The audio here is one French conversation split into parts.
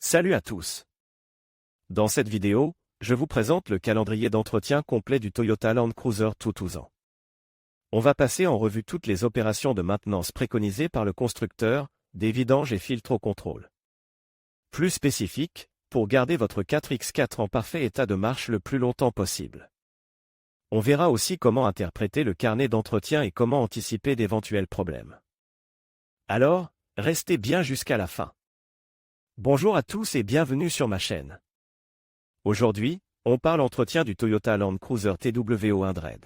Salut à tous. Dans cette vidéo, je vous présente le calendrier d'entretien complet du Toyota Land Cruiser 2000. On va passer en revue toutes les opérations de maintenance préconisées par le constructeur, des vidanges et filtres au contrôle. Plus spécifique, pour garder votre 4X4 en parfait état de marche le plus longtemps possible. On verra aussi comment interpréter le carnet d'entretien et comment anticiper d'éventuels problèmes. Alors, restez bien jusqu'à la fin. Bonjour à tous et bienvenue sur ma chaîne. Aujourd'hui, on parle entretien du Toyota Land Cruiser TW100.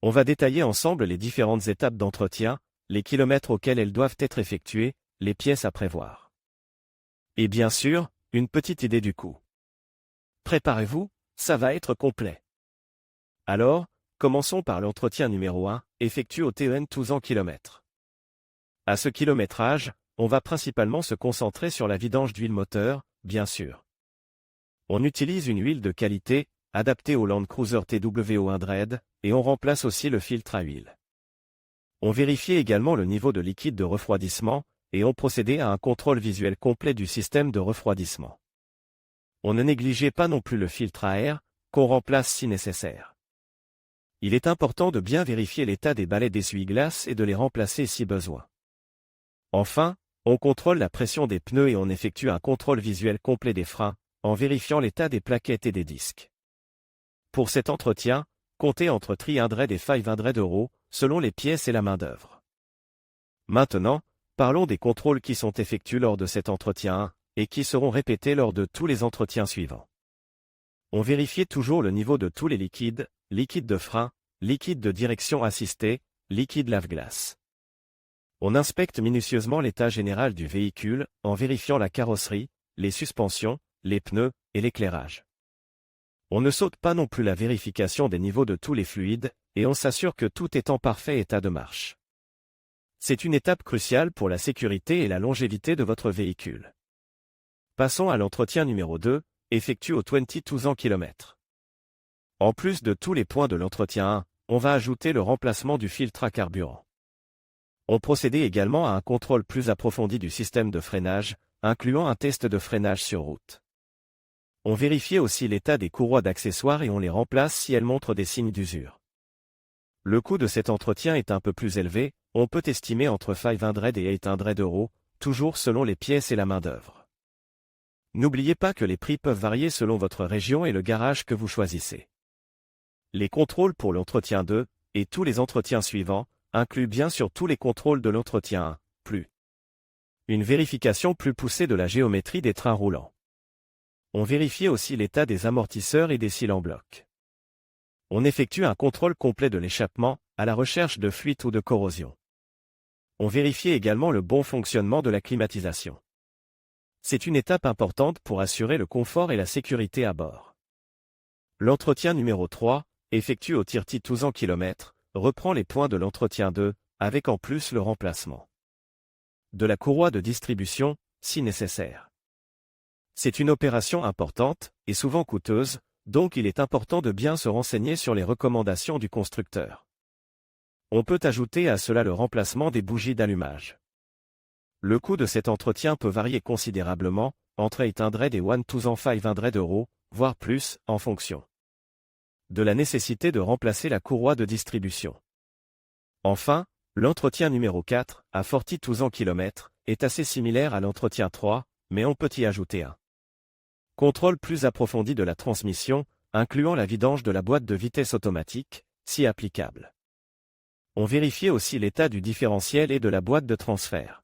On va détailler ensemble les différentes étapes d'entretien, les kilomètres auxquels elles doivent être effectuées, les pièces à prévoir. Et bien sûr, une petite idée du coût. Préparez-vous, ça va être complet. Alors, commençons par l'entretien numéro 1, effectué au TN 200 km. À ce kilométrage, on va principalement se concentrer sur la vidange d'huile moteur, bien sûr. On utilise une huile de qualité, adaptée au Land Cruiser TW100, et on remplace aussi le filtre à huile. On vérifie également le niveau de liquide de refroidissement, et on procédait à un contrôle visuel complet du système de refroidissement. On ne négligeait pas non plus le filtre à air, qu'on remplace si nécessaire. Il est important de bien vérifier l'état des balais d'essuie-glace et de les remplacer si besoin. Enfin, on contrôle la pression des pneus et on effectue un contrôle visuel complet des freins, en vérifiant l'état des plaquettes et des disques. Pour cet entretien, comptez entre 300 et 500 €, selon les pièces et la main-d'œuvre. Maintenant, parlons des contrôles qui sont effectués lors de cet entretien 1, et qui seront répétés lors de tous les entretiens suivants. On vérifie toujours le niveau de tous les liquides, liquide de frein, liquide de direction assistée, liquide lave-glace. On inspecte minutieusement l'état général du véhicule, en vérifiant la carrosserie, les suspensions, les pneus, et l'éclairage. On ne saute pas non plus la vérification des niveaux de tous les fluides, et on s'assure que tout est en parfait état de marche. C'est une étape cruciale pour la sécurité et la longévité de votre véhicule. Passons à l'entretien numéro 2, effectué au 200 km. En plus de tous les points de l'entretien 1, on va ajouter le remplacement du filtre à carburant. On procédait également à un contrôle plus approfondi du système de freinage, incluant un test de freinage sur route. On vérifiait aussi l'état des courroies d'accessoires et on les remplace si elles montrent des signes d'usure. Le coût de cet entretien est un peu plus élevé, on peut estimer entre 500 et 800 €, toujours selon les pièces et la main-d'œuvre. N'oubliez pas que les prix peuvent varier selon votre région et le garage que vous choisissez. Les contrôles pour l'entretien 2, et tous les entretiens suivants, incluent bien sûr tous les contrôles de l'entretien 1, plus une vérification plus poussée de la géométrie des trains roulants. On vérifie aussi l'état des amortisseurs et des cils en bloc. On effectue un contrôle complet de l'échappement, à la recherche de fuite ou de corrosion. On vérifie également le bon fonctionnement de la climatisation. C'est une étape importante pour assurer le confort et la sécurité à bord. L'entretien numéro 3, effectué au TIR 200 km, reprend les points de l'entretien 2, avec en plus le remplacement de la courroie de distribution, si nécessaire. C'est une opération importante, et souvent coûteuse, donc il est important de bien se renseigner sur les recommandations du constructeur. On peut ajouter à cela le remplacement des bougies d'allumage. Le coût de cet entretien peut varier considérablement, entre 800 et 1500 €, voire plus, en fonction de la nécessité de remplacer la courroie de distribution. Enfin, l'entretien numéro 4, à 200 km, est assez similaire à l'entretien 3, mais on peut y ajouter un contrôle plus approfondi de la transmission, incluant la vidange de la boîte de vitesse automatique, si applicable. On vérifiait aussi l'état du différentiel et de la boîte de transfert.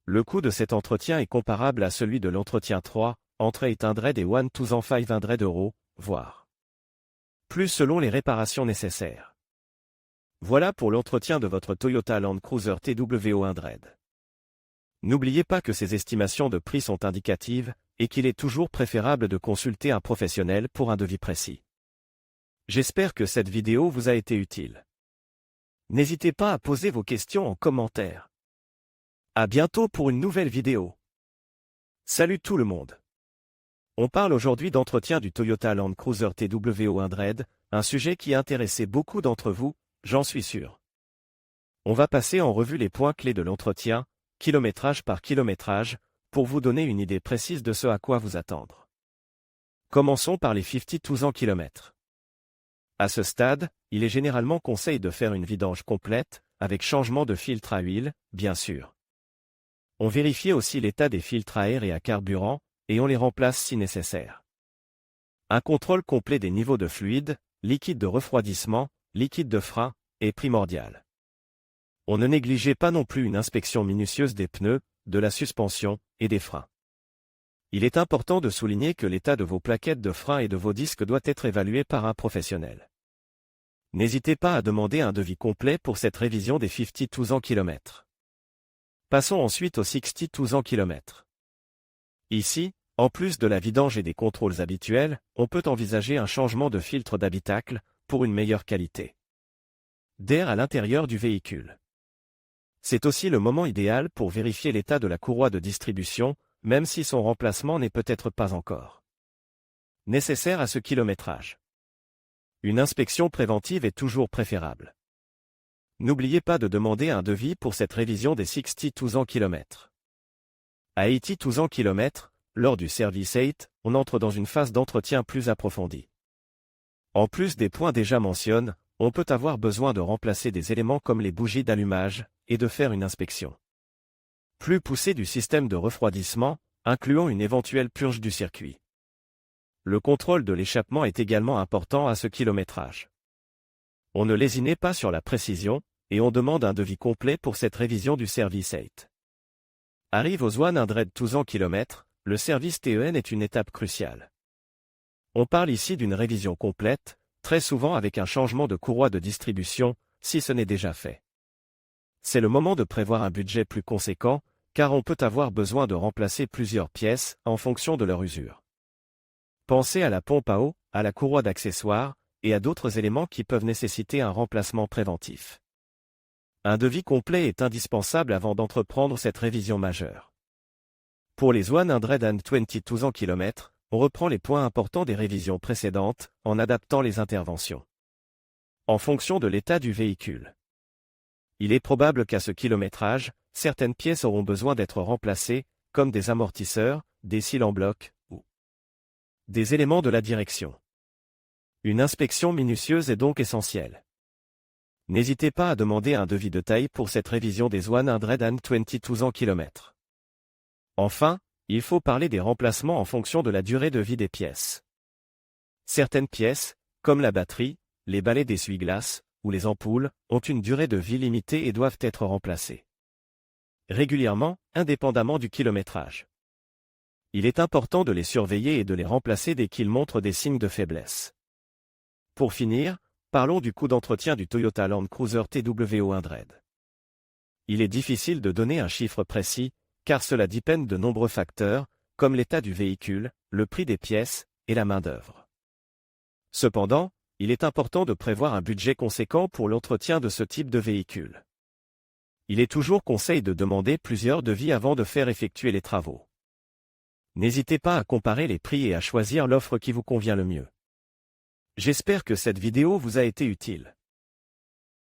Le coût de cet entretien est comparable à celui de l'entretien 3, entre 800 et 1500 €, voire plus selon les réparations nécessaires. Voilà pour l'entretien de votre Toyota Land Cruiser TW100. N'oubliez pas que ces estimations de prix sont indicatives, et qu'il est toujours préférable de consulter un professionnel pour un devis précis. J'espère que cette vidéo vous a été utile. N'hésitez pas à poser vos questions en commentaire. À bientôt pour une nouvelle vidéo. Salut tout le monde. On parle aujourd'hui d'entretien du Toyota Land Cruiser TW100, un sujet qui a intéressé beaucoup d'entre vous, j'en suis sûr. On va passer en revue les points clés de l'entretien, kilométrage par kilométrage, pour vous donner une idée précise de ce à quoi vous attendre. Commençons par les 52 km. À ce stade, il est généralement conseillé de faire une vidange complète, avec changement de filtre à huile, bien sûr. On vérifie aussi l'état des filtres à air et à carburant, et on les remplace si nécessaire. Un contrôle complet des niveaux de fluide, liquide de refroidissement, liquide de frein, est primordial. On ne négligez pas non plus une inspection minutieuse des pneus, de la suspension, et des freins. Il est important de souligner que l'état de vos plaquettes de frein et de vos disques doit être évalué par un professionnel. N'hésitez pas à demander un devis complet pour cette révision des 52 km. Passons ensuite aux 62 km. Ici, en plus de la vidange et des contrôles habituels, on peut envisager un changement de filtre d'habitacle, pour une meilleure qualité d'air à l'intérieur du véhicule. C'est aussi le moment idéal pour vérifier l'état de la courroie de distribution, même si son remplacement n'est peut-être pas encore nécessaire à ce kilométrage. Une inspection préventive est toujours préférable. N'oubliez pas de demander un devis pour cette révision des 62 km. À 82 km, lors du Service 8, on entre dans une phase d'entretien plus approfondie. En plus des points déjà mentionnés, on peut avoir besoin de remplacer des éléments comme les bougies d'allumage, et de faire une inspection plus poussée du système de refroidissement, incluant une éventuelle purge du circuit. Le contrôle de l'échappement est également important à ce kilométrage. On ne lésinez pas sur la précision, et on demande un devis complet pour cette révision du Service 8. Arrive aux 112 km, le service TEN est une étape cruciale. On parle ici d'une révision complète, très souvent avec un changement de courroie de distribution, si ce n'est déjà fait. C'est le moment de prévoir un budget plus conséquent, car on peut avoir besoin de remplacer plusieurs pièces, en fonction de leur usure. Pensez à la pompe à eau, à la courroie d'accessoires, et à d'autres éléments qui peuvent nécessiter un remplacement préventif. Un devis complet est indispensable avant d'entreprendre cette révision majeure. Pour les 122 km, on reprend les points importants des révisions précédentes, en adaptant les interventions en fonction de l'état du véhicule. Il est probable qu'à ce kilométrage, certaines pièces auront besoin d'être remplacées, comme des amortisseurs, des cils en bloc, ou des éléments de la direction. Une inspection minutieuse est donc essentielle. N'hésitez pas à demander un devis de taille pour cette révision des 122 km. Enfin, il faut parler des remplacements en fonction de la durée de vie des pièces. Certaines pièces, comme la batterie, les balais d'essuie-glace, ou les ampoules, ont une durée de vie limitée et doivent être remplacées régulièrement, indépendamment du kilométrage. Il est important de les surveiller et de les remplacer dès qu'ils montrent des signes de faiblesse. Pour finir, parlons du coût d'entretien du Toyota Land Cruiser TW100. Il est difficile de donner un chiffre précis, car cela dépend de nombreux facteurs, comme l'état du véhicule, le prix des pièces, et la main-d'œuvre. Cependant, il est important de prévoir un budget conséquent pour l'entretien de ce type de véhicule. Il est toujours conseillé de demander plusieurs devis avant de faire effectuer les travaux. N'hésitez pas à comparer les prix et à choisir l'offre qui vous convient le mieux. J'espère que cette vidéo vous a été utile.